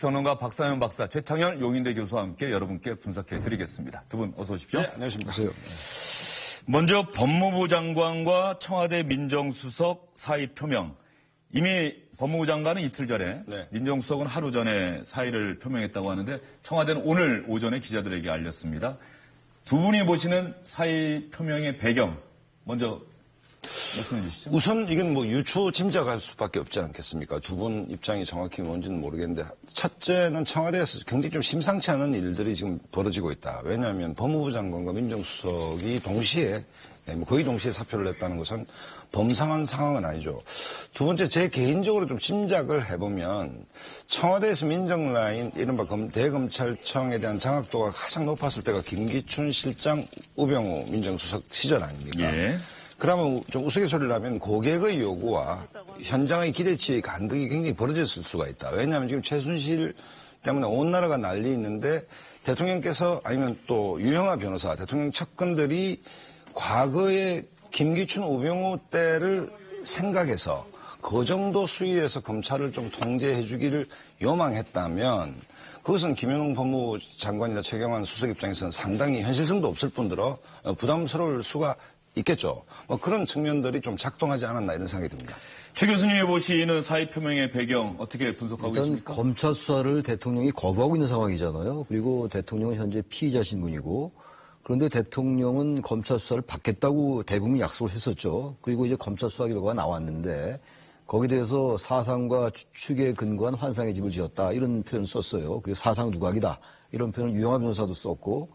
평론가 박상현 박사, 최창현 용인대 교수와 함께 여러분께 분석해 드리겠습니다. 두 분 어서 오십시오. 네, 안녕하십니까. 먼저 법무부 장관과 청와대 민정수석 사의 표명. 이미 법무부 장관은 이틀 전에, 네. 민정수석은 하루 전에 사의를 표명했다고 하는데 청와대는 오늘 오전에 기자들에게 알렸습니다. 두 분이 보시는 사의 표명의 배경, 먼저 말씀해 주시죠. 우선 이건 뭐 유추 짐작할 수밖에 없지 않겠습니까? 두 분 입장이 정확히 뭔지는 모르겠는데 첫째는 청와대에서 굉장히 좀 심상치 않은 일들이 지금 벌어지고 있다. 왜냐하면 법무부 장관과 민정수석이 동시에 거의 동시에 사표를 냈다는 것은 범상한 상황은 아니죠. 두 번째, 제 개인적으로 좀 짐작을 해보면 청와대에서 민정라인 이른바 대검찰청에 대한 장악도가 가장 높았을 때가 김기춘 실장, 우병우 민정수석 시절 아닙니까? 예. 그러면 좀 우스갯소리를 하면 고객의 요구와 현장의 기대치의 간극이 굉장히 벌어졌을 수가 있다. 왜냐하면 지금 최순실 때문에 온 나라가 난리 있는데 대통령께서 아니면 또 유영하 변호사, 대통령 측근들이 과거에 김기춘, 우병우 때를 생각해서 그 정도 수위에서 검찰을 좀 통제해 주기를 요망했다면 그것은 김현웅 법무부 장관이나 최경환 수석 입장에서는 상당히 현실성도 없을 뿐더러 부담스러울 수가 있겠죠. 뭐 그런 측면들이 좀 작동하지 않았나 이런 생각이 듭니다. 최 교수님이 보시는 사의 표명의 배경 어떻게 분석하고 일단 계십니까? 검찰 수사를 대통령이 거부하고 있는 상황이잖아요. 그리고 대통령은 현재 피의자 신분이고 그런데 대통령은 검찰 수사를 받겠다고 대부분 약속을 했었죠. 그리고 이제 검찰 수사 결과가 나왔는데 거기에 대해서 사상과 추측에 근거한 환상의 집을 지었다 이런 표현 썼어요. 그게 사상 누각이다 이런 표현을 유영하 변호사도 썼고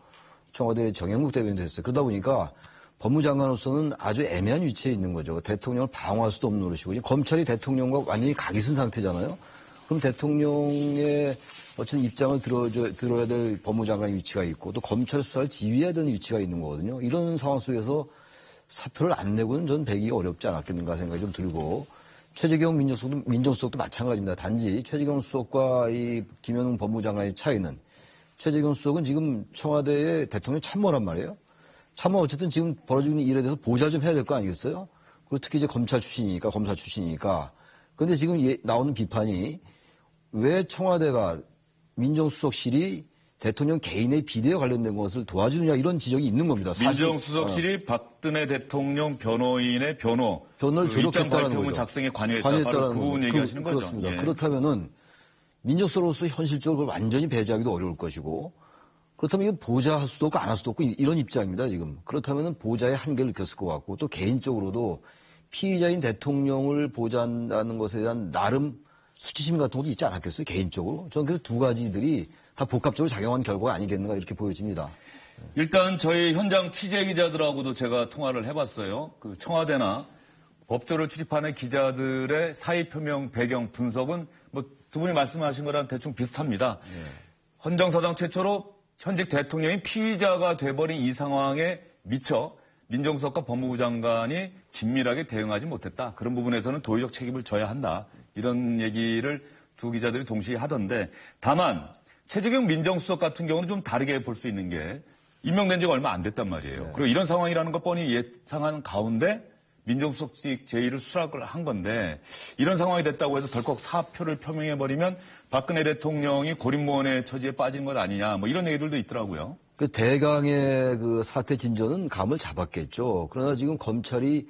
청와대 정영국 대변인도 했어요. 그러다 보니까 법무장관으로서는 아주 애매한 위치에 있는 거죠. 대통령을 방어할 수도 없는 노릇이고 검찰이 대통령과 완전히 각이 쓴 상태잖아요. 그럼 대통령의 어떤 입장을 들어야 될 법무장관의 위치가 있고 또 검찰 수사를 지휘해야 되는 위치가 있는 거거든요. 이런 상황 속에서 사표를 안 내고는 전 배기가 어렵지 않았겠는가 생각이 좀 들고 최재경 민정수석도 마찬가지입니다. 단지 최재경 수석과 이 김현웅 법무장관의 차이는 최재경 수석은 지금 청와대의 대통령 참모란 말이에요. 참모 어쨌든 지금 벌어지고 있는 일에 대해서 보좌를 좀 해야 될 거 아니겠어요? 그리고 특히 이제 검사 출신이니까. 그런데 지금 나오는 비판이 왜 청와대가 민정수석실이 대통령 개인의 비리에 관련된 것을 도와주느냐 이런 지적이 있는 겁니다. 민정수석실이 박근혜 대통령 변호인의 변호를 조력했다는 거죠. 작성에 관여했다. 바로 그 부분 얘기하시는 거죠. 그렇습니다. 예. 그렇다면은 민정수석으로서 현실적으로 그걸 완전히 배제하기도 어려울 것이고 그렇다면 이건 보좌할 수도 없고 안 할 수도 없고 이런 입장입니다, 지금. 그렇다면 보좌의 한계를 느꼈을 것 같고 또 개인적으로도 피의자인 대통령을 보좌한다는 것에 대한 나름 수치심 같은 것도 있지 않았겠어요, 개인적으로. 저는 그래서 두 가지들이 다 복합적으로 작용한 결과가 아니겠는가 이렇게 보여집니다. 일단 저희 현장 취재 기자들하고도 제가 통화를 해봤어요. 그 청와대나 법조를 출입하는 기자들의 사의 표명 배경 분석은 뭐 두 분이 말씀하신 거랑 대충 비슷합니다. 헌정사상 최초로 현직 대통령이 피의자가 돼버린 이 상황에 미쳐 민정수석과 법무부 장관이 긴밀하게 대응하지 못했다. 그런 부분에서는 도의적 책임을 져야 한다. 이런 얘기를 두 기자들이 동시에 하던데 다만 최재경 민정수석 같은 경우는 좀 다르게 볼 수 있는 게 임명된 지가 얼마 안 됐단 말이에요. 네. 그리고 이런 상황이라는 걸 뻔히 예상하는 가운데 민정수석직 제의를 수락을 한 건데 이런 상황이 됐다고 해서 덜컥 사표를 표명해버리면 박근혜 대통령이 고립무원의 처지에 빠진 것 아니냐 뭐 이런 얘기들도 있더라고요. 그 대강의 그 사태 진전은 감을 잡았겠죠. 그러나 지금 검찰이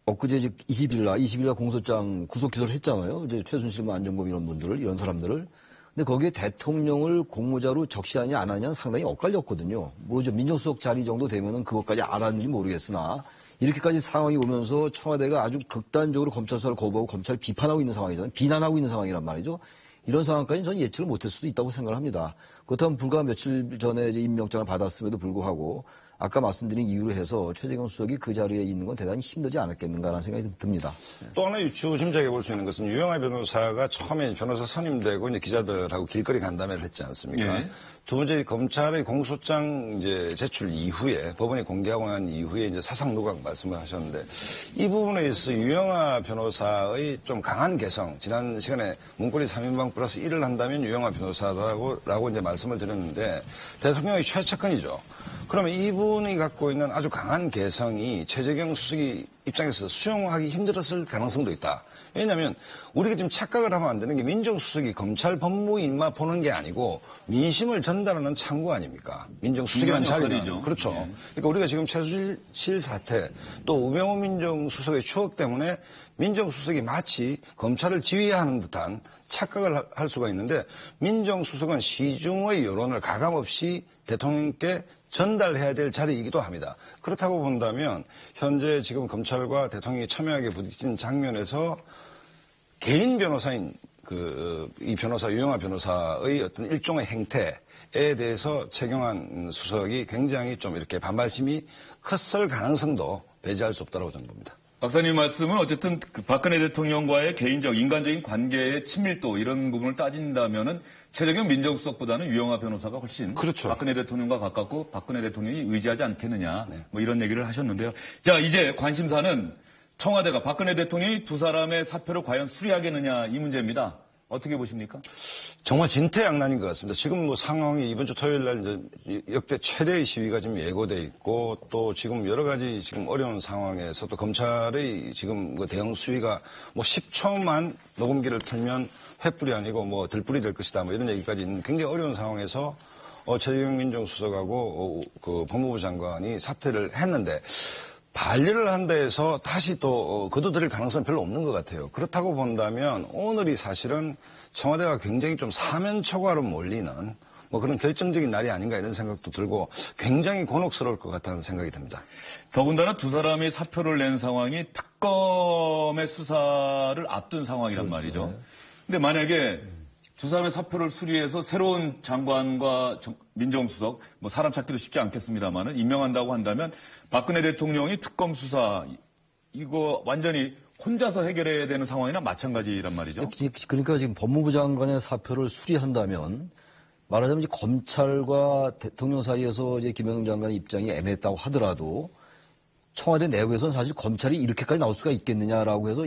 엊그제 20일 날 공소장 구속 기소를 했잖아요. 이제 최순실, 안종범 이런 사람들을. 근데 거기에 대통령을 공모자로 적시하냐 안 하냐는 상당히 엇갈렸거든요. 모르죠. 민정수석 자리 정도 되면은 그것까지 알았는지 모르겠으나 이렇게까지 상황이 오면서 청와대가 아주 극단적으로 검찰 수사를 거부하고 검찰을 비판하고 있는 상황이잖아요. 비난하고 있는 상황이란 말이죠. 이런 상황까지는 저는 예측을 못할 수도 있다고 생각을 합니다. 그렇다면 불과 며칠 전에 이제 임명장을 받았음에도 불구하고 아까 말씀드린 이유로 해서 최재경 수석이 그 자리에 있는 건 대단히 힘들지 않았겠는가라는 생각이 좀 듭니다. 또 하나 유추 짐작해 볼 수 있는 것은 유영하 변호사가 처음에 변호사 선임되고 이제 기자들하고 길거리 간담회를 했지 않습니까? 예. 두 번째 검찰의 공소장 이제 제출 이후에 법원이 공개하고 난 이후에 이제 사상 누각 말씀을 하셨는데 이 부분에 있어서 유영하 변호사의 좀 강한 개성 지난 시간에 문고리 3인방 플러스 1을 한다면 유영하 변호사라고 이제 말씀을 드렸는데 대통령의 최측근이죠. 그러면 이분이 갖고 있는 아주 강한 개성이 최재경 수석이 입장에서 수용하기 힘들었을 가능성도 있다. 왜냐하면 우리가 지금 착각을 하면 안 되는 게 민정수석이 검찰 법무 입맛 보는 게 아니고 민심을 전달하는 창구 아닙니까? 민정수석이라는 자리는. 역할이죠. 그렇죠. 그러니까 우리가 지금 최순실 사태 또 우병우 민정수석의 추억 때문에 민정수석이 마치 검찰을 지휘하는 듯한 착각을 할 수가 있는데 민정수석은 시중의 여론을 가감없이 대통령께 전달해야 될 자리이기도 합니다. 그렇다고 본다면 현재 지금 검찰과 대통령이 첨예하게 부딪힌 장면에서 개인 변호사인 이 변호사 유영하 변호사의 어떤 일종의 행태에 대해서 최경환 수석이 굉장히 좀 이렇게 반발심이 컸을 가능성도 배제할 수 없다고 저는 봅니다. 박사님 말씀은 어쨌든 그 박근혜 대통령과의 개인적, 인간적인 관계의 친밀도 이런 부분을 따진다면은 최재경 민정수석보다는 유영하 변호사가 훨씬 그렇죠. 박근혜 대통령과 가깝고 박근혜 대통령이 의지하지 않겠느냐 뭐 이런 얘기를 하셨는데요. 자, 이제 관심사는 청와대가 박근혜 대통령이 두 사람의 사표를 과연 수리하겠느냐 이 문제입니다. 어떻게 보십니까? 정말 진퇴양난인 것 같습니다. 지금 뭐 상황이 이번 주 토요일 날 이제 역대 최대의 시위가 지금 예고돼 있고 또 지금 여러 가지 지금 어려운 상황에서 또 검찰의 지금 그 대응 수위가 뭐 10초만 녹음기를 틀면 횃불이 아니고 뭐 들불이 될 것이다 뭐 이런 얘기까지 있는 굉장히 어려운 상황에서 최재경 민정수석하고 그 법무부 장관이 사퇴를 했는데 반려를 한다 해서 다시 또 거둬들일 가능성은 별로 없는 것 같아요. 그렇다고 본다면 오늘이 사실은 청와대가 굉장히 좀 사면초가로 몰리는 뭐 그런 결정적인 날이 아닌가 이런 생각도 들고 굉장히 곤혹스러울 것 같다는 생각이 듭니다. 더군다나 두 사람이 사표를 낸 상황이 특검의 수사를 앞둔 상황이란 말이죠. 근데 만약에 두 사람의 사표를 수리해서 새로운 장관과 민정수석, 뭐 사람 찾기도 쉽지 않겠습니다만은 임명한다고 한다면 박근혜 대통령이 특검 수사 이거 완전히 혼자서 해결해야 되는 상황이나 마찬가지란 말이죠. 그러니까 지금 법무부 장관의 사표를 수리한다면 말하자면 이제 검찰과 대통령 사이에서 이제 김현웅 장관의 입장이 애매했다고 하더라도 청와대 내부에서는 사실 검찰이 이렇게까지 나올 수가 있겠느냐라고 해서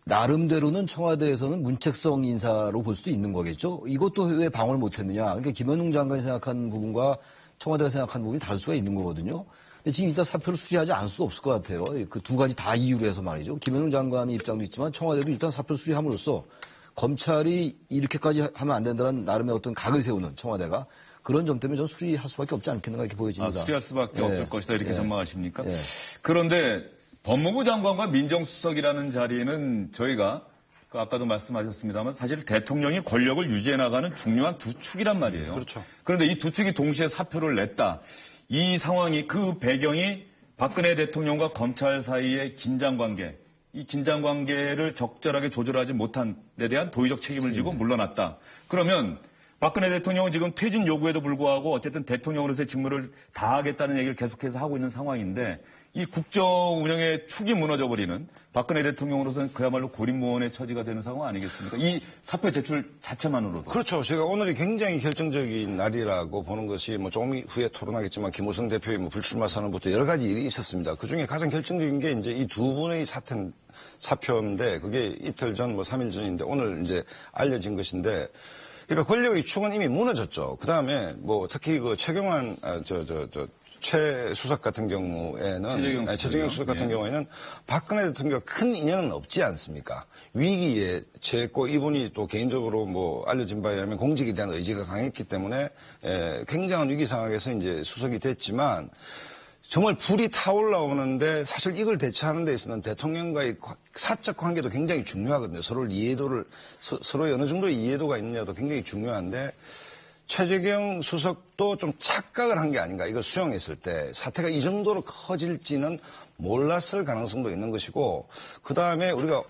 나름대로는 청와대에서는 문책성 인사로 볼 수도 있는 거겠죠. 이것도 왜 방어를 못했느냐. 그러니까 김현웅 장관이 생각한 부분과 청와대가 생각한 부분이 다를 수가 있는 거거든요. 근데 지금 일단 사표를 수리하지 않을 수가 없을 것 같아요. 그 두 가지 다 이유로 해서 말이죠. 김현웅 장관의 입장도 있지만 청와대도 일단 사표를 수리함으로써 검찰이 이렇게까지 하면 안 된다는 나름의 어떤 각을 세우는 청와대가 그런 점 때문에 저는 수리할 수밖에 없지 않겠는가 이렇게 보여집니다. 수리할 수밖에 없을 것이다 이렇게 전망하십니까? 예. 그런데 법무부 장관과 민정수석이라는 자리는 저희가 아까도 말씀하셨습니다만 사실 대통령이 권력을 유지해 나가는 중요한 두 축이란 말이에요. 그렇죠. 그런데 이 두 축이 동시에 사표를 냈다. 이 상황이 그 배경이 박근혜 대통령과 검찰 사이의 긴장관계, 이 긴장관계를 적절하게 조절하지 못한 데 대한 도의적 책임을 지고 물러났다. 그러면 박근혜 대통령은 지금 퇴진 요구에도 불구하고 어쨌든 대통령으로서의 직무를 다하겠다는 얘기를 계속해서 하고 있는 상황인데 이 국정 운영의 축이 무너져버리는 박근혜 대통령으로서는 그야말로 고립무원의 처지가 되는 상황 아니겠습니까? 이 사표 제출 자체만으로도. 그렇죠. 제가 오늘이 굉장히 결정적인 날이라고 보는 것이 뭐 조금 후에 토론하겠지만 김호성 대표의 뭐 불출마 선언부터 여러 가지 일이 있었습니다. 그중에 가장 결정적인 게 이제 이 두 분의 사표인데 그게 이틀 전 뭐 3일 전인데 오늘 이제 알려진 것인데 그러니까 권력의 축은 이미 무너졌죠. 그 다음에 뭐 특히 그 최경환 최 수석 같은 경우에는 최재경 수석 같은 경우에는 박근혜 대통령과 큰 인연은 없지 않습니까? 위기에 처했고 이분이 또 개인적으로 뭐 알려진 바에 의하면 공직에 대한 의지가 강했기 때문에 굉장한 위기 상황에서 이제 수석이 됐지만 정말 불이 타올라오는데 사실 이걸 대처하는 데 있어서는 대통령과의 사적 관계도 굉장히 중요하거든요. 서로의 어느 정도의 이해도가 있느냐도 굉장히 중요한데 최재경 수석도 좀 착각을 한 게 아닌가. 이걸 수용했을 때 사태가 이 정도로 커질지는 몰랐을 가능성도 있는 것이고 그다음에 우리가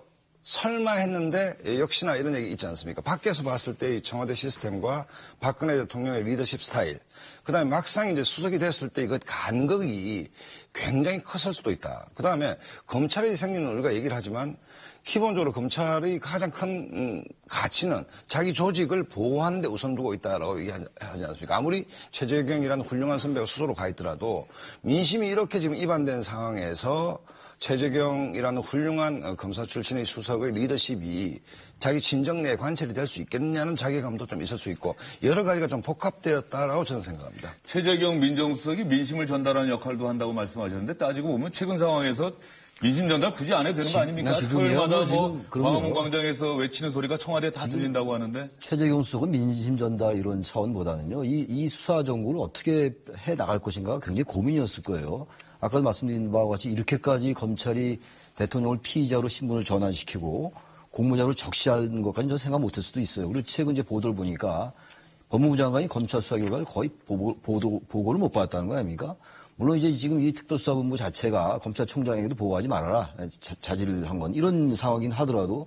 설마 했는데 역시나 이런 얘기 있지 않습니까? 밖에서 봤을 때의 청와대 시스템과 박근혜 대통령의 리더십 스타일 그다음에 막상 이제 수석이 됐을 때 이거 간극이 굉장히 컸을 수도 있다. 그다음에 검찰에 생기는 우리가 얘기를 하지만 기본적으로 검찰의 가장 큰 가치는 자기 조직을 보호하는 데 우선 두고 있다라고 얘기하지 않습니까? 아무리 최재경이라는 훌륭한 선배가 수소로 가 있더라도 민심이 이렇게 지금 이반된 상황에서 최재경이라는 훌륭한 검사 출신의 수석의 리더십이 자기 진정 내에 관철이 될 수 있겠느냐는 자괴감도 좀 있을 수 있고 여러 가지가 좀 복합되었다라고 저는 생각합니다. 최재경 민정수석이 민심을 전달하는 역할도 한다고 말씀하셨는데 따지고 보면 최근 상황에서 민심 전달 굳이 안 해도 되는 거 아닙니까? 지금이야, 토요일마다 뭐 지금 그럼요. 광화문 광장에서 외치는 소리가 청와대에 다 들린다고 하는데. 최재경 수석은 민심 전달 이런 차원보다는요, 이 수사 정국을 어떻게 해 나갈 것인가가 굉장히 고민이었을 거예요. 아까 말씀드린 바와 같이 이렇게까지 검찰이 대통령을 피의자로 신분을 전환시키고 공모자로 적시하는 것까지는 저는 생각 못할 수도 있어요. 그리고 최근 이제 보도를 보니까 법무부 장관이 검찰 수사 결과를 거의 보고를 못 받았다는 거 아닙니까? 물론 이제 지금 이 특별수사본부 자체가 검찰총장에게도 보고하지 말아라. 자질을 한 건 이런 상황이긴 하더라도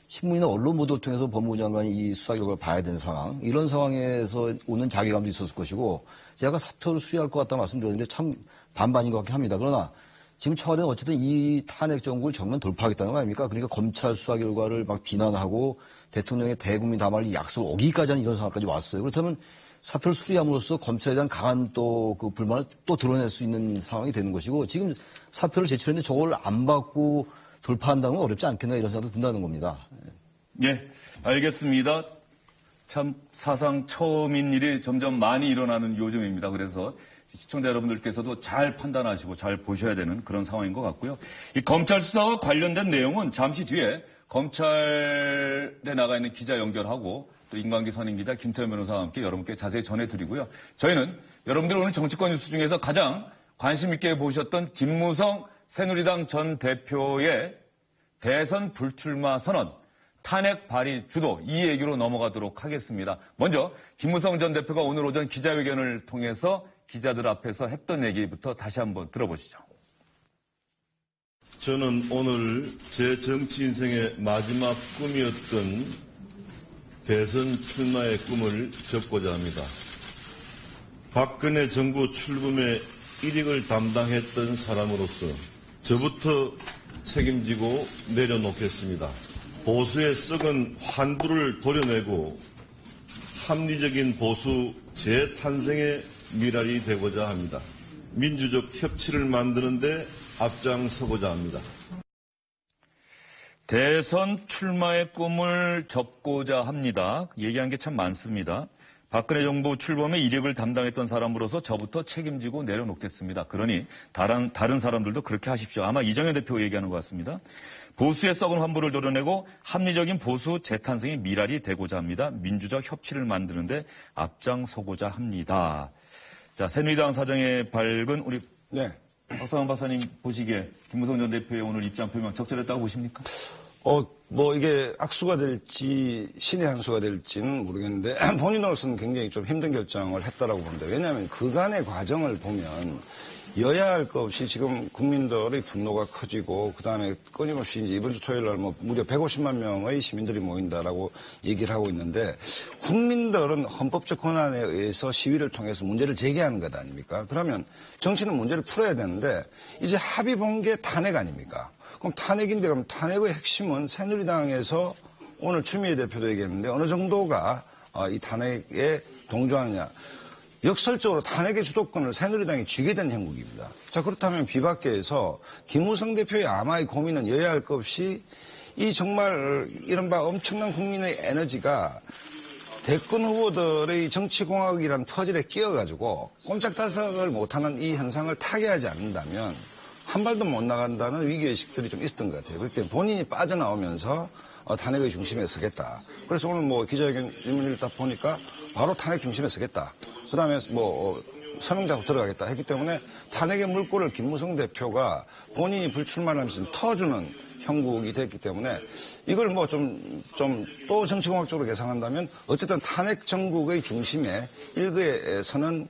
신문이나 언론 보도를 통해서 법무부 장관이 이 수사 결과를 봐야 되는 상황, 이런 상황에서 오는 자괴감도 있었을 것이고 제가 사표를 수리할 것 같다 말씀드렸는데 참 반반인 것 같긴 합니다. 그러나 지금 청와대는 어쨌든 이 탄핵 정국을 정면 돌파하겠다는 거 아닙니까? 그러니까 검찰 수사 결과를 막 비난하고 대통령의 대국민 담화를 약속을 어기까지 하는 이런 상황까지 왔어요. 그렇다면 사표를 수리함으로써 검찰에 대한 강한 또 그 불만을 또 드러낼 수 있는 상황이 되는 것이고 지금 사표를 제출했는데 저걸 안 받고 돌파한다는 건 어렵지 않겠나 이런 생각도 든다는 겁니다. 예, 알겠습니다. 참 사상 처음인 일이 점점 많이 일어나는 요즘입니다. 그래서 시청자 여러분들께서도 잘 판단하시고 잘 보셔야 되는 그런 상황인 것 같고요. 이 검찰 수사와 관련된 내용은 잠시 뒤에 검찰에 나가 있는 기자 연결하고 또 인관기 선임 기자 김태현 변호사와 함께 여러분께 자세히 전해드리고요. 저희는 여러분들 오늘 정치권 뉴스 중에서 가장 관심 있게 보셨던 김무성 새누리당 전 대표의 대선 불출마 선언, 탄핵 발의 주도 이 얘기로 넘어가도록 하겠습니다. 먼저 김무성 전 대표가 오늘 오전 기자회견을 통해서 기자들 앞에서 했던 얘기부터 다시 한번 들어보시죠. 저는 오늘 제 정치 인생의 마지막 꿈이었던 대선 출마의 꿈을 접고자 합니다. 박근혜 정부 출범의 일익을 담당했던 사람으로서 저부터 책임지고 내려놓겠습니다. 보수의 썩은 환부를 도려내고 합리적인 보수 재탄생의 미랄이 되고자 합니다. 민주적 협치를 만드는 데 앞장서고자 합니다. 대선 출마의 꿈을 접고자 합니다. 얘기한 게 참 많습니다. 박근혜 정부 출범의 이력을 담당했던 사람으로서 저부터 책임지고 내려놓겠습니다. 그러니 다른 사람들도 그렇게 하십시오. 아마 이정현 대표 얘기하는 것 같습니다. 보수의 썩은 환부를 도려내고 합리적인 보수 재탄생의 미랄이 되고자 합니다. 민주적 협치를 만드는데 앞장서고자 합니다. 자, 새누리당 사정의 밝은 우리 박상원 박사님 보시기에 김무성 전 대표의 오늘 입장 표명 적절했다고 보십니까? 뭐 이게 악수가 될지 신의 한 수가 될지는 모르겠는데 본인으로서는 굉장히 좀 힘든 결정을 했다라고 봅니다. 왜냐하면 그간의 과정을 보면 여야 할 것 없이 지금 국민들의 분노가 커지고 그다음에 끊임없이 이제 이번 주 토요일 날 뭐 무려 150만 명의 시민들이 모인다라고 얘기를 하고 있는데 국민들은 헌법적 권한에 의해서 시위를 통해서 문제를 제기하는 것 아닙니까? 그러면 정치는 문제를 풀어야 되는데 이제 합의 본 게 탄핵 아닙니까? 그럼 탄핵인데 그럼 탄핵의 핵심은 새누리당에서 오늘 추미애 대표도 얘기했는데 어느 정도가 이 탄핵에 동조하느냐. 역설적으로 탄핵의 주도권을 새누리당이 쥐게 된 형국입니다. 자, 그렇다면 비박계에서 김무성 대표의 아마의 고민은 여야 할 것 없이 이 정말 이른바 엄청난 국민의 에너지가 대권 후보들의 정치공학이라는 퍼즐에 끼어가지고 꼼짝달싹을 못하는 이 현상을 타개하지 않는다면 한 발도 못 나간다는 위기의식들이 좀 있었던 것 같아요. 그렇기 때문에 본인이 빠져나오면서 탄핵의 중심에 서겠다. 그래서 오늘 뭐 기자회견 질문을 딱 보니까 바로 탄핵 중심에 서겠다. 그 다음에 뭐 서명 작업 들어가겠다 했기 때문에 탄핵의 물꼬를 김무성 대표가 본인이 불출마를 하면서 터주는 형국이 됐기 때문에 이걸 뭐 좀 또 정치공학적으로 계산한다면 어쨌든 탄핵 정국의 중심에 일거에 서는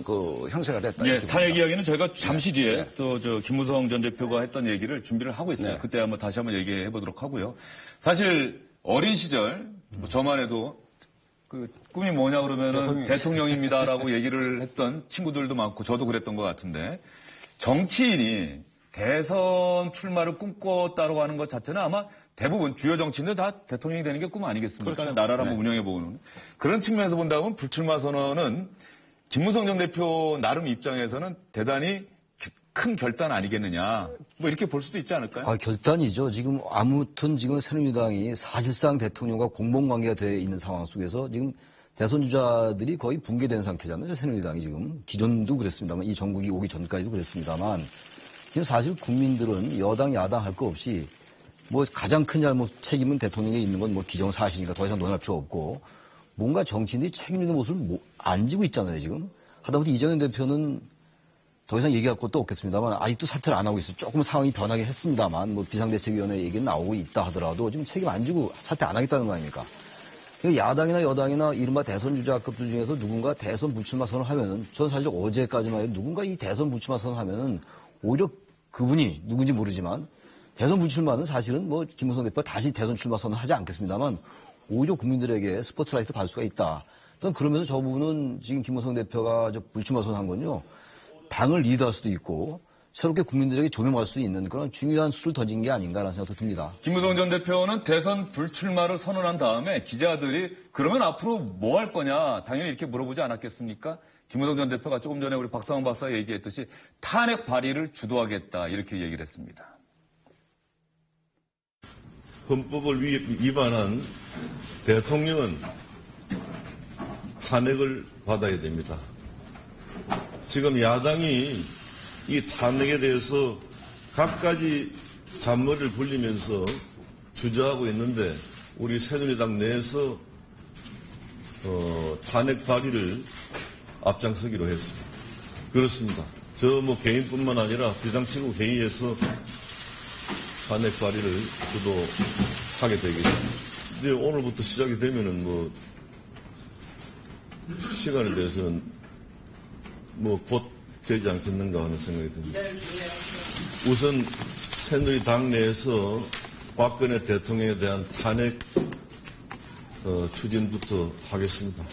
그 형세가 됐다. 예, 탄핵 이야기는 저희가 잠시 뒤에 또 김무성 전 대표가 했던 얘기를 준비를 하고 있어요. 그때 한번 다시 한번 얘기해 보도록 하고요. 사실 어린 시절 뭐 저만 해도 그 꿈이 뭐냐 그러면은 대통령입니다라고 얘기를 했던 친구들도 많고 저도 그랬던 것 같은데 정치인이 대선 출마를 꿈꿨다고 하는 것 자체는 아마 대부분 주요 정치인들 다 대통령이 되는 게 꿈 아니겠습니까? 그렇죠. 나라를 한번 운영해보는. 그런 측면에서 본다면 불출마 선언은 김무성 전 대표 나름 입장에서는 대단히 큰 결단 아니겠느냐. 뭐 이렇게 볼 수도 있지 않을까요? 결단이죠. 지금 아무튼 지금 새누리당이 사실상 대통령과 공범관계가 되어 있는 상황 속에서 지금 대선 주자들이 거의 붕괴된 상태잖아요. 새누리당이 지금. 기존도 그랬습니다만 이 정국이 오기 전까지도 그랬습니다만 지금 사실 국민들은 여당, 야당 할 거 없이 뭐 가장 큰 잘못 책임은 대통령에 있는 건 뭐 기정사실이니까 더 이상 논할 필요 없고 뭔가 정치인들이 책임 있는 모습을 안 지고 있잖아요, 지금. 하다못해 이정현 대표는 더 이상 얘기할 것도 없겠습니다만 아직도 사퇴를 안 하고 있어요. 조금 상황이 변하긴 했습니다만 뭐 비상대책위원회 얘기는 나오고 있다 하더라도 지금 책임 안 지고 사퇴 안 하겠다는 거 아닙니까? 야당이나 여당이나 이른바 대선 주자급들 중에서 누군가 대선 불출마 선언을 하면은 전 사실 어제까지만 해도 누군가 이 대선 불출마 선언을 하면은 오히려 그분이 누군지 모르지만 대선 불출마는 사실은 뭐 김무성 대표가 다시 대선 출마 선언을 하지 않겠습니다만 오히려 국민들에게 스포트라이트 받을 수가 있다. 저는 그러면서 저 부분은 지금 김무성 대표가 저 불출마 선언한 건요. 당을 리드할 수도 있고 새롭게 국민들에게 조명할 수 있는 그런 중요한 수를 던진 게 아닌가라는 생각도 듭니다. 김무성 전 대표는 대선 불출마를 선언한 다음에 기자들이 그러면 앞으로 뭐 할 거냐 당연히 이렇게 물어보지 않았겠습니까? 김무성 전 대표가 조금 전에 우리 박상원 박사가 얘기했듯이 탄핵 발의를 주도하겠다 이렇게 얘기를 했습니다. 헌법을 위반한 대통령은 탄핵을 받아야 됩니다. 지금 야당이 이 탄핵에 대해서 갖가지 잔머리를 굴리면서 주저하고 있는데 우리 새누리당 내에서 탄핵 발의를 앞장서기로 했습니다. 그렇습니다. 저 뭐 개인뿐만 아니라 비상시국 회의에서 탄핵 발의를 주도하게 되겠습니다. 이제 오늘부터 시작이 되면은 뭐 시간에 대해서는 뭐 곧 되지 않겠는가 하는 생각이 듭니다. 우선 새누리당 내에서 박근혜 대통령에 대한 탄핵 추진부터 하겠습니다.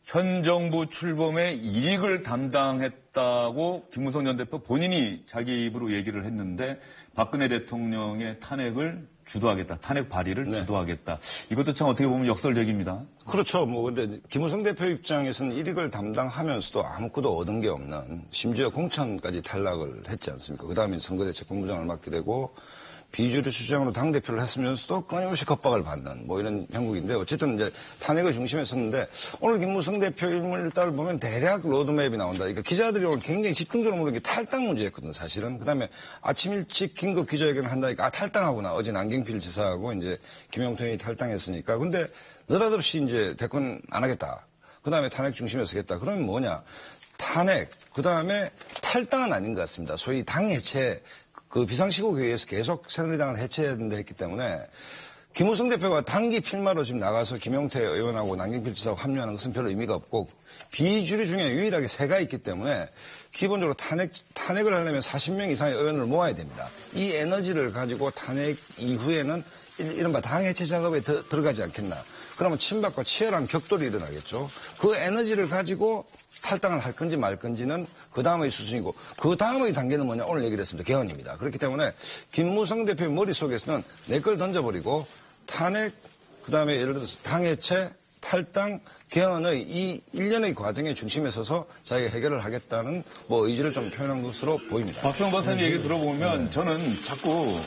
현 정부 출범의 이익을 담당했다고 김무성 전 대표 본인이 자기 입으로 얘기를 했는데 박근혜 대통령의 탄핵을 주도하겠다. 탄핵 발의를 주도하겠다. 이것도 참 어떻게 보면 역설적입니다. 그렇죠. 뭐 근데 김무성 대표 입장에서는 일익을 담당하면서도 아무것도 얻은 게 없는 심지어 공천까지 탈락을 했지 않습니까? 그다음에 선거대책본부장을 맡게 되고 비주류 수장으로 당대표를 했으면서도 끊임없이 겁박을 받는 뭐 이런 형국인데 어쨌든 이제 탄핵의 중심에 섰는데 오늘 김무성 대표 일문일답을 보면 대략 로드맵이 나온다. 그러니까 기자들이 오늘 굉장히 집중적으로 물은 게 탈당 문제였거든 사실은. 그다음에 아침 일찍 긴급 기자회견을 한다니까 탈당하구나. 어제 남경필 지사하고 이제 김영태 의원이 탈당했으니까. 근데 느닷없이 이제 대권 안 하겠다. 그다음에 탄핵 중심에 서겠다. 그러면 뭐냐. 탄핵, 그다음에 탈당은 아닌 것 같습니다. 소위 당 해체. 그 비상시국회의에서 계속 새누리당을 해체해야 된다 했기 때문에 김무성 대표가 단기 필마로 지금 나가서 김용태 의원하고 남경필 지사하고 합류하는 것은 별로 의미가 없고 비주류 중에 유일하게 세가 있기 때문에 기본적으로 탄핵을 하려면 40명 이상의 의원을 모아야 됩니다. 이 에너지를 가지고 탄핵 이후에는 이른바 당 해체 작업에 들어가지 않겠나. 그러면 친박과 치열한 격돌이 일어나겠죠. 그 에너지를 가지고 탈당을 할 건지 말 건지는 그 다음의 수순이고 그 다음의 단계는 뭐냐 오늘 얘기를 했습니다. 개헌입니다. 그렇기 때문에 김무성 대표의 머릿속에서는 내 걸 던져버리고 탄핵 그다음에 예를 들어서 당해체 탈당 개헌의 이 일련의 과정의 중심에 서서 자기가 해결을 하겠다는 뭐 의지를 좀 표현한 것으로 보입니다. 박수영 박사님 얘기 들어보면 저는 자꾸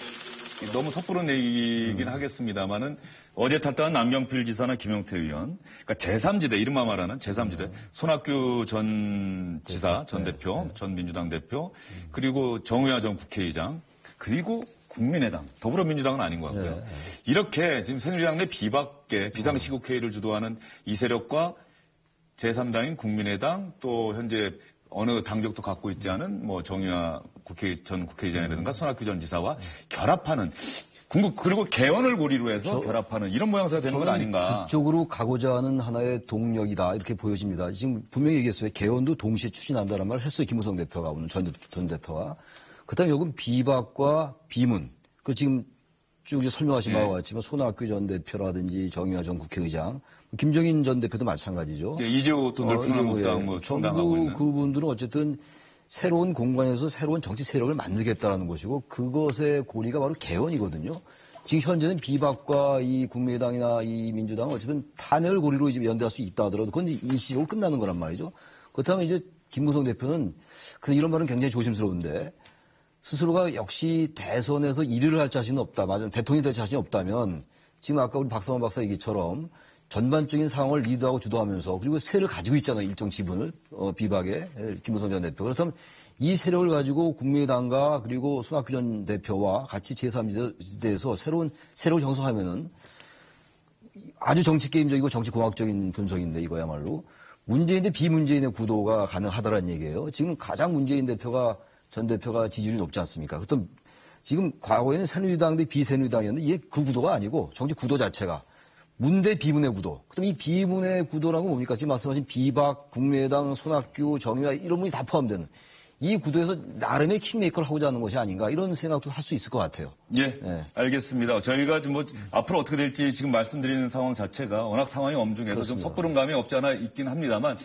너무 섣부른 얘기긴 하겠습니다만은 어제 탈당한 남경필 지사나 김용태 의원, 그러니까 제3지대, 이른바 말하는 제3지대, 손학규 전 지사, 전 대표, 전 민주당 대표, 그리고 정의화 전 국회의장, 그리고 국민의당, 더불어민주당은 아닌 것 같고요. 이렇게 지금 새누리당 내 비박계, 비상시국회의를 주도하는 이 세력과 제3당인 국민의당, 또 현재 어느 당적도 갖고 있지 않은 뭐 정의화 전 국회의장이라든가 손학규 전 지사와 결합하는 그리고 개헌을 고리로 해서 결합하는 이런 모양새가 되는 건 아닌가. 그쪽으로 가고자 하는 하나의 동력이다 이렇게 보여집니다. 지금 분명히 얘기했어요. 개헌도 동시에 추진한다는 말을 했어요. 김무성 대표가 오늘 전 대표가. 그다음에 요건 비박과 비문. 그 지금 쭉 설명하신 바와 같이 손학규 전 대표라든지 정의화 전 국회의장, 김정인 전 대표도 마찬가지죠. 이재호 또 늘풍한국당 뭐 총당하고 있는. 그분들은 어쨌든 새로운 공간에서 새로운 정치 세력을 만들겠다라는 것이고 그것의 고리가 바로 개헌이거든요. 지금 현재는 비박과 이 국민의당이나 이 민주당은 어쨌든 탄핵을 고리로 이제 연대할 수 있다 하더라도 그건 이제 일시적으로 끝나는 거란 말이죠. 그렇다면 이제 김무성 대표는 그래서 이런 말은 굉장히 조심스러운데 스스로가 역시 대선에서 1위를 할 자신은 없다. 맞아요. 대통령이 될 자신이 없다면 지금 아까 우리 박상원 박사 얘기처럼 전반적인 상황을 리드하고 주도하면서 그리고 세를 가지고 있잖아요. 일정 지분을 비박에 김무성 전 대표. 그렇다면 이 세력을 가지고 국민의당과 그리고 손학규 전 대표와 같이 제3지대에서 새로운 세력을 형성하면은 아주 정치 게임적이고 정치 공학적인 분석인데 이거야말로 문재인 대 비문재인의 구도가 가능하다라는 얘기예요. 지금 가장 문재인 전 대표가 지지율이 높지 않습니까? 그렇다면 지금 과거에는 새누리당 대 비새누리당이었는데 이게 그 구도가 아니고 정치 구도 자체가 문 대 비문의 구도. 그럼 이 비문의 구도라는 건 뭡니까? 지금 말씀하신 비박, 국민의당, 손학규, 정의와 이런 분이 다 포함되는 이 구도에서 나름의 킹메이커를 하고자 하는 것이 아닌가 이런 생각도 할 수 있을 것 같아요. 예, 알겠습니다. 저희가 좀 앞으로 어떻게 될지 지금 말씀드리는 상황 자체가 워낙 상황이 엄중해서 그렇습니다. 좀 섣부른 감이 없지 않아 있긴 합니다만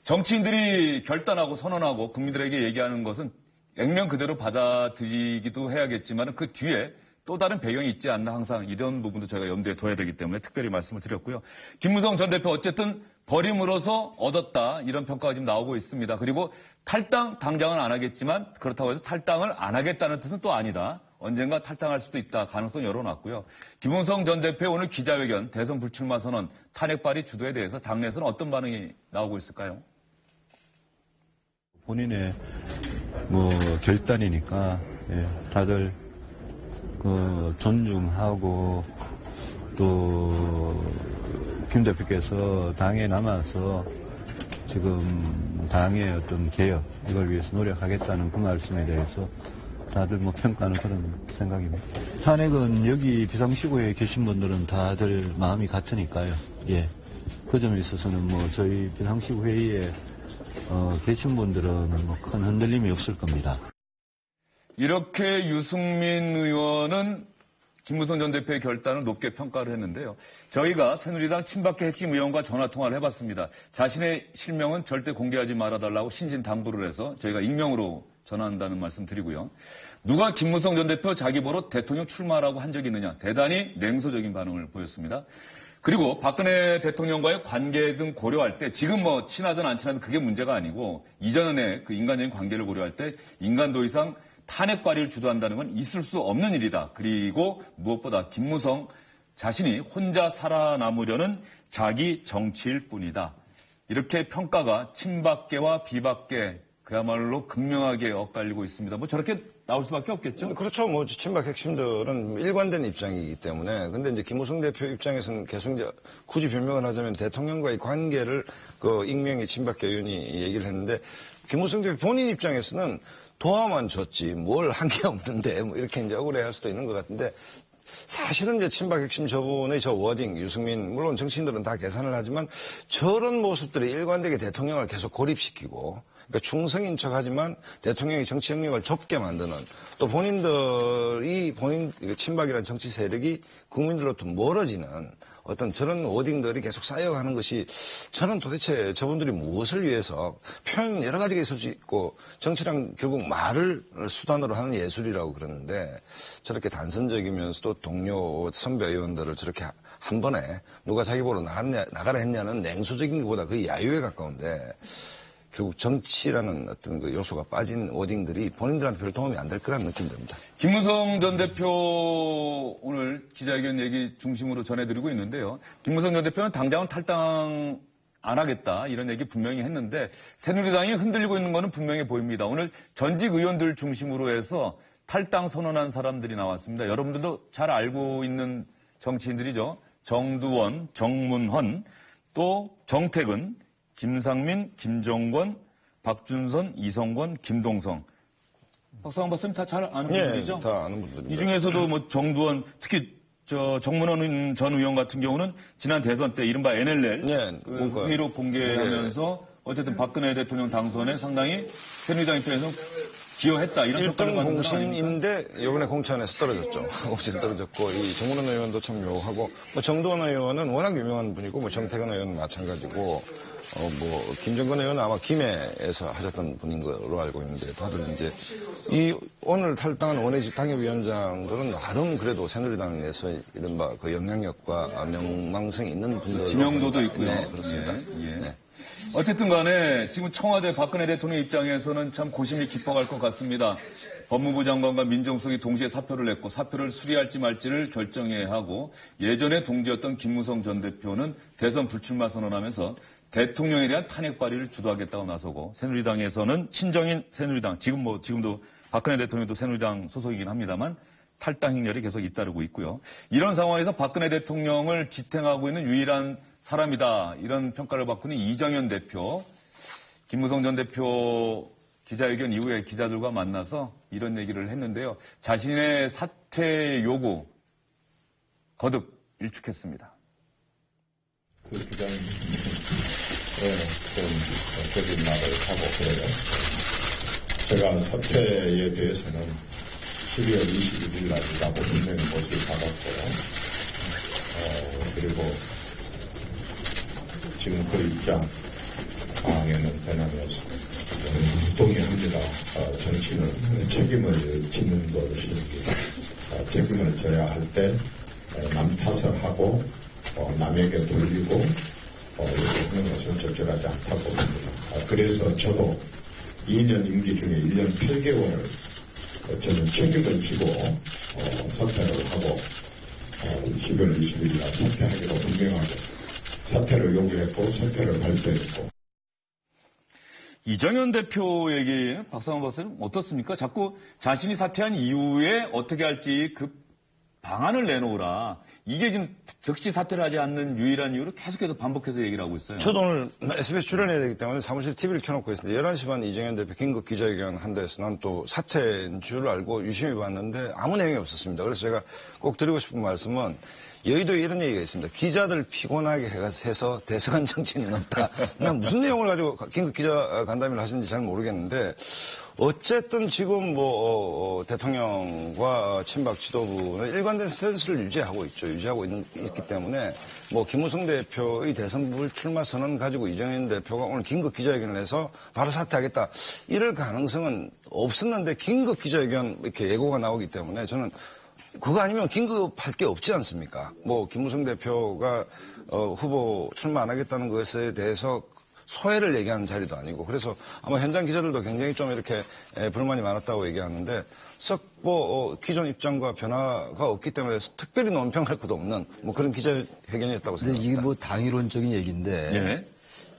정치인들이 결단하고 선언하고 국민들에게 얘기하는 것은 액면 그대로 받아들이기도 해야겠지만 그 뒤에 또 다른 배경이 있지 않나 항상 이런 부분도 저희가 염두에 둬야 되기 때문에 특별히 말씀을 드렸고요. 김무성 전 대표 어쨌든 버림으로서 얻었다 이런 평가가 지금 나오고 있습니다. 그리고 탈당 당장은 안 하겠지만 그렇다고 해서 탈당을 안 하겠다는 뜻은 또 아니다. 언젠가 탈당할 수도 있다. 가능성 열어놨고요. 김무성 전 대표 오늘 기자회견 대선 불출마 선언 탄핵 발의 주도에 대해서 당내에서는 어떤 반응이 나오고 있을까요? 본인의 결단이니까 다들 존중하고 또 김 대표께서 당에 남아서 지금 당의 어떤 개혁 이걸 위해서 노력하겠다는 그 말씀에 대해서 다들 평가하는 그런 생각입니다. 탄핵은 여기 비상시구에 계신 분들은 다들 마음이 같으니까요. 예. 그 점에 있어서는 저희 비상시구 회의에 계신 분들은 큰 흔들림이 없을 겁니다. 이렇게 유승민 의원은 김무성 전 대표의 결단을 높게 평가를 했는데요. 저희가 새누리당 친박계 핵심 의원과 전화통화를 해봤습니다. 자신의 실명은 절대 공개하지 말아달라고 신신당부를 해서 저희가 익명으로 전한다는 말씀 드리고요. 누가 김무성 전 대표 자기 보러 대통령 출마라고 한 적이 있느냐. 대단히 냉소적인 반응을 보였습니다. 그리고 박근혜 대통령과의 관계 등 고려할 때 지금 친하든 안 친하든 그게 문제가 아니고 이전의 그 인간적인 관계를 고려할 때 인간도 이상 탄핵 발의를 주도한다는 건 있을 수 없는 일이다. 그리고 무엇보다 김무성 자신이 혼자 살아남으려는 자기 정치일 뿐이다. 이렇게 평가가 친박계와 비박계 그야말로 극명하게 엇갈리고 있습니다. 저렇게 나올 수밖에 없겠죠? 그렇죠. 친박 핵심들은 일관된 입장이기 때문에. 근데 이제 김무성 대표 입장에서는 계속 이제 굳이 변명을 하자면 대통령과의 관계를 익명의 친박계 의원이 얘기를 했는데 김무성 대표 본인 입장에서는 도와만 줬지 뭘 한 게 없는데 이렇게 이제 억울해할 수도 있는 것 같은데 사실은 이제 친박 핵심 저분의 저 워딩 유승민 물론 정치인들은 다 계산을 하지만 저런 모습들이 일관되게 대통령을 계속 고립시키고 그러니까 충성인 척하지만 대통령의 정치 영역을 좁게 만드는 또 본인들이 친박이라는 정치 세력이 국민들로부터 멀어지는 어떤 저런 워딩들이 계속 쌓여가는 것이 저는 도대체 저분들이 무엇을 위해서 표현 여러 가지가 있을 수 있고 정치란 결국 말을 수단으로 하는 예술이라고 그러는데 저렇게 단선적이면서도 동료 선배 의원들을 저렇게 한 번에 누가 자기 보러 나가라 했냐는 냉소적인 것보다 거의 야유에 가까운데 결국 정치라는 어떤 그 요소가 빠진 워딩들이 본인들한테 별 도움이 안 될 거라는 느낌이 듭니다. 김무성 전 대표 오늘 기자회견 얘기 중심으로 전해드리고 있는데요. 김무성 전 대표는 당장은 탈당 안 하겠다 이런 얘기 분명히 했는데 새누리당이 흔들리고 있는 거는 분명히 보입니다. 오늘 전직 의원들 중심으로 해서 탈당 선언한 사람들이 나왔습니다. 여러분들도 잘 알고 있는 정치인들이죠. 정두원, 정문헌, 또 정택은, 김상민, 김정권, 박준선, 이성권, 김동성. 박상원 박사님 다 잘 아는 분들이죠? 다 아는 분들입니다. 이 중에서도 정두원, 특히 정문원 전 의원 같은 경우는 지난 대선 때 이른바 NLL 회의록 공개하면서 어쨌든 박근혜 대통령 당선에 상당히 새누리당 입장에서 기여했다 이런 평가를 1등 받는 사람 아닙니까? 공신인데 이번에 공천에서 떨어졌죠. 공천 떨어졌고 이 정문원 의원도 참 묘하고 정두원 의원은 워낙 유명한 분이고 정태근 의원은 마찬가지고 김정근 의원은 아마 김해에서 하셨던 분인 걸로 알고 있는데 다들 이제 오늘 탈당한 원외집 당협위원장들은 나름 그래도 새누리당 내에서 이른바 그 영향력과 명망성이 있는 분들. 지명도도 있고요. 네, 그렇습니다. 예. 네. 어쨌든 간에 지금 청와대 박근혜 대통령 입장에서는 참 고심이 깊어갈 것 같습니다. 법무부 장관과 민정수석이 동시에 사표를 냈고 사표를 수리할지 말지를 결정해야 하고 예전에 동지였던 김무성 전 대표는 대선 불출마 선언하면서 대통령에 대한 탄핵 발의를 주도하겠다고 나서고 새누리당에서는 친정인 새누리당 지금도 박근혜 대통령도 새누리당 소속이긴 합니다만 탈당 행렬이 계속 잇따르고 있고요. 이런 상황에서 박근혜 대통령을 지탱하고 있는 유일한 사람이다. 이런 평가를 받고 있는 이정현 대표. 김무성 전 대표 기자회견 이후에 기자들과 만나서 이런 얘기를 했는데요. 자신의 사퇴 요구 거듭 일축했습니다. 그 기자님 좀 거짓말을 하고 그래요. 제가 사퇴에 대해서는 12월 21일 날이라고 분명히 모시를 받았고요. 그리고 지금 그 입장 방에는 변함이 없습니다. 동의합니다. 정치는 책임을 지는 것입니다. 책임을 져야 할 때 남 탓을 하고 남에게 돌리고 이렇게 하는 것은 적절하지 않다고 봅니다. 그래서 저도 2년 임기 중에 1년 8개월을 저는 책임을 지고 사퇴를 하고 12월 20일 날 사퇴하기로 분명하게 사퇴를 요구했고 사퇴를 발표했고. 이정현 대표 얘기는 박상원 박사님 어떻습니까? 자꾸 자신이 사퇴한 이후에 어떻게 할지 그 방안을 내놓으라. 이게 지금 즉시 사퇴를 하지 않는 유일한 이유로 계속해서 반복해서 얘기를 하고 있어요. 저도 오늘 SBS 출연해야 되기 때문에 사무실 TV를 켜놓고 있습니다. 11시 반 이정현 대표 긴급 기자회견 한 데서 난 또 사퇴인 줄 알고 유심히 봤는데 아무 내용이 없었습니다. 그래서 제가 꼭 드리고 싶은 말씀은 여의도에 이런 얘기가 있습니다. 기자들 피곤하게 해서 대승한 정치인은 없다. 그냥 무슨 내용을 가지고 긴급 기자 간담회를 하시는지 잘 모르겠는데 어쨌든 지금 대통령과 친박 지도부는 일관된 스탠스를 유지하고 있죠. 있기 때문에 김무성 대표의 대선 불출마 선언 가지고 이정현 대표가 오늘 긴급 기자회견을 해서 바로 사퇴하겠다. 이럴 가능성은 없었는데 긴급 기자회견 이렇게 예고가 나오기 때문에 저는 그거 아니면 긴급할 게 없지 않습니까? 김무성 대표가 후보 출마 안 하겠다는 것에 대해서 소회를 얘기하는 자리도 아니고 그래서 아마 현장 기자들도 굉장히 좀 이렇게 불만이 많았다고 얘기하는데 썩 기존 입장과 변화가 없기 때문에 특별히 논평할 것도 없는 그런 기자회견이었다고 생각합니다. 이게 당이론적인 얘기인데 예.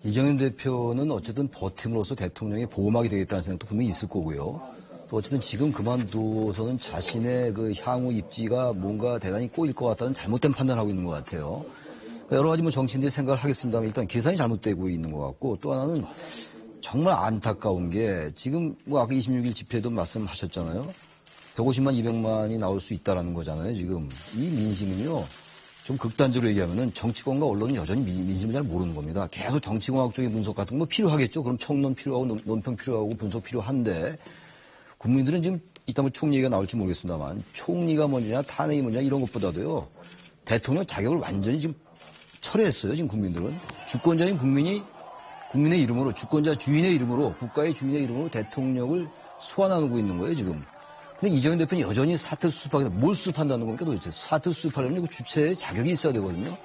이정현 대표는 어쨌든 버팀으로써 대통령의 보호막이 되겠다는 생각도 분명히 있을 거고요. 또 어쨌든 지금 그만두어서는 자신의 그 향후 입지가 뭔가 대단히 꼬일 것 같다는 잘못된 판단을 하고 있는 것 같아요. 여러 가지 정치인들이 생각을 하겠습니다만 일단 계산이 잘못되고 있는 것 같고 또 하나는 정말 안타까운 게 지금 아까 26일 집회도 말씀하셨잖아요. 150만, 200만이 나올 수 있다라는 거잖아요. 지금 이 민심은요. 좀 극단적으로 얘기하면은 정치권과 언론은 여전히 민심을 잘 모르는 겁니다. 계속 정치공학적인 분석 같은 거 필요하겠죠. 그럼 청론 필요하고 논평 필요하고 분석 필요한데 국민들은 지금 이따 총리 얘기가 나올지 모르겠습니다만 총리가 뭐냐 탄핵이 뭐냐 이런 것보다도요. 대통령 자격을 완전히 지금 철회했어요. 지금 국민들은. 주권자인 국민의 이름으로 주권자 주인의 이름으로 국가의 주인의 이름으로 대통령을 소환하고 있는 거예요. 지금. 근데 이정현 대표는 여전히 사퇴 수습하겠다. 뭘 수습한다는 겁니까 도대체. 사퇴 수습하려면 그 주체에 자격이 있어야 되거든요.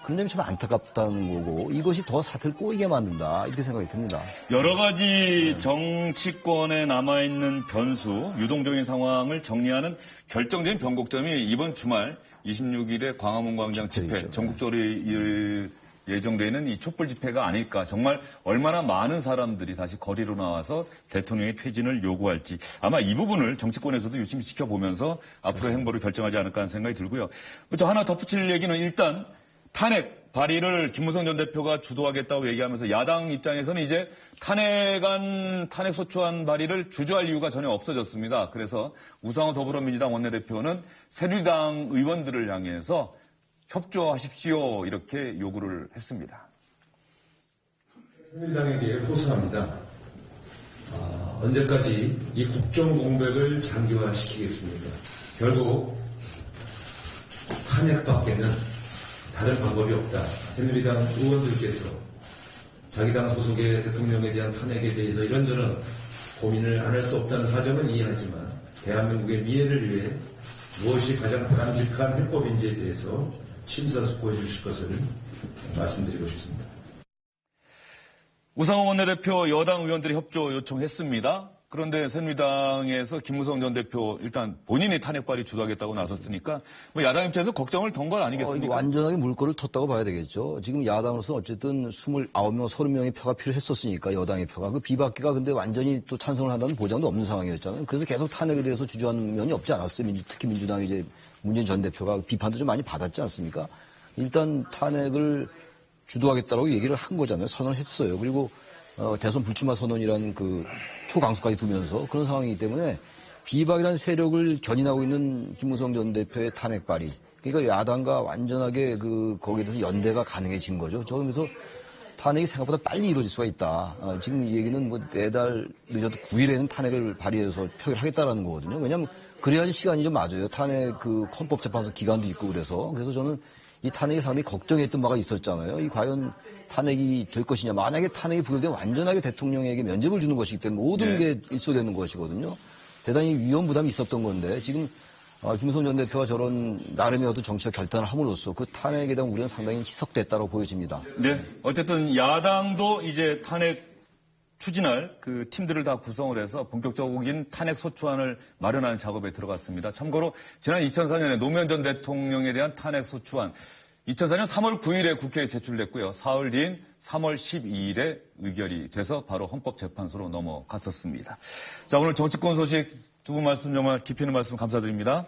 그런 점이 참 안타깝다는 거고 이것이 더 사태를 꼬이게 만든다 이렇게 생각이 듭니다. 여러 가지 정치권에 남아있는 변수, 유동적인 상황을 정리하는 결정적인 변곡점이 이번 주말 26일에 광화문 광장 집회, 전국적으로 예정되어 있는 이 촛불 집회가 아닐까. 정말 얼마나 많은 사람들이 다시 거리로 나와서 대통령의 퇴진을 요구할지. 아마 이 부분을 정치권에서도 유심히 지켜보면서 앞으로의 행보를 결정하지 않을까 하는 생각이 들고요. 또 하나 덧붙일 얘기는 일단 탄핵 발의를 김무성 전 대표가 주도하겠다고 얘기하면서 야당 입장에서는 이제 탄핵 소추안 발의를 주저할 이유가 전혀 없어졌습니다. 그래서 우상호 더불어민주당 원내대표는 새누리당 의원들을 향해서 협조하십시오 이렇게 요구를 했습니다. 새누리당에게 호소합니다. 언제까지 이 국정공백을 장기화시키겠습니까? 결국 탄핵밖에는 다른 방법이 없다. 새누리당 의원들께서 자기 당 소속의 대통령에 대한 탄핵에 대해서 이런저런 고민을 안 할 수 없다는 사정은 이해하지만 대한민국의 미래를 위해 무엇이 가장 바람직한 해법인지에 대해서 심사숙고해 주실 것을 말씀드리고 싶습니다. 우상호 원내대표 여당 의원들이 협조 요청했습니다. 그런데 새누리당에서 김무성 전 대표 일단 본인이 탄핵 발의 주도하겠다고 나섰으니까 뭐 야당 입장에서 걱정을 던 건 아니겠습니까? 완전하게 물꼬를 텄다고 봐야 되겠죠. 지금 야당으로서 어쨌든 29명, 30명의 표가 필요했었으니까 여당의 표가. 그 비박계가 근데 완전히 또 찬성을 한다는 보장도 없는 상황이었잖아요. 그래서 계속 탄핵에 대해서 주저하는 면이 없지 않았어요. 특히 민주당의 이제 문재인 전 대표가 비판도 좀 많이 받았지 않습니까? 일단 탄핵을 주도하겠다고 얘기를 한 거잖아요. 선언을 했어요. 그리고 대선 불출마 선언이라는 그 초강수까지 두면서 그런 상황이기 때문에 비박이라는 세력을 견인하고 있는 김무성 전 대표의 탄핵 발의. 그러니까 야당과 완전하게 거기에 대해서 연대가 가능해진 거죠. 저는 그래서 탄핵이 생각보다 빨리 이루어질 수가 있다. 지금 이 얘기는 뭐 4달 늦어도 9일에는 탄핵을 발의해서 표결하겠다라는 거거든요. 왜냐하면 그래야지 시간이 좀 맞아요. 탄핵 헌법재판소 기간도 있고 그래서 저는 이 탄핵이 상당히 걱정했던 바가 있었잖아요. 이 과연 탄핵이 될 것이냐. 만약에 탄핵이 부결되면 완전하게 대통령에게 면죄부를 주는 것이기 때문에 모든 게 있어야 되는 것이거든요. 대단히 위험 부담이 있었던 건데 지금 김무성 전 대표가 저런 나름의 어떤 정치적 결단을 함으로써 그 탄핵에 대한 우려는 상당히 희석됐다고 보여집니다. 네. 어쨌든 야당도 이제 탄핵 추진할 그 팀들을 다 구성을 해서 본격적인 탄핵 소추안을 마련하는 작업에 들어갔습니다. 참고로 지난 2004년에 노무현 전 대통령에 대한 탄핵 소추안 2004년 3월 9일에 국회에 제출됐고요. 사흘 뒤인 3월 12일에 의결이 돼서 바로 헌법재판소로 넘어갔었습니다. 자, 오늘 정치권 소식 두 분 말씀 정말 깊이 있는 말씀 감사드립니다.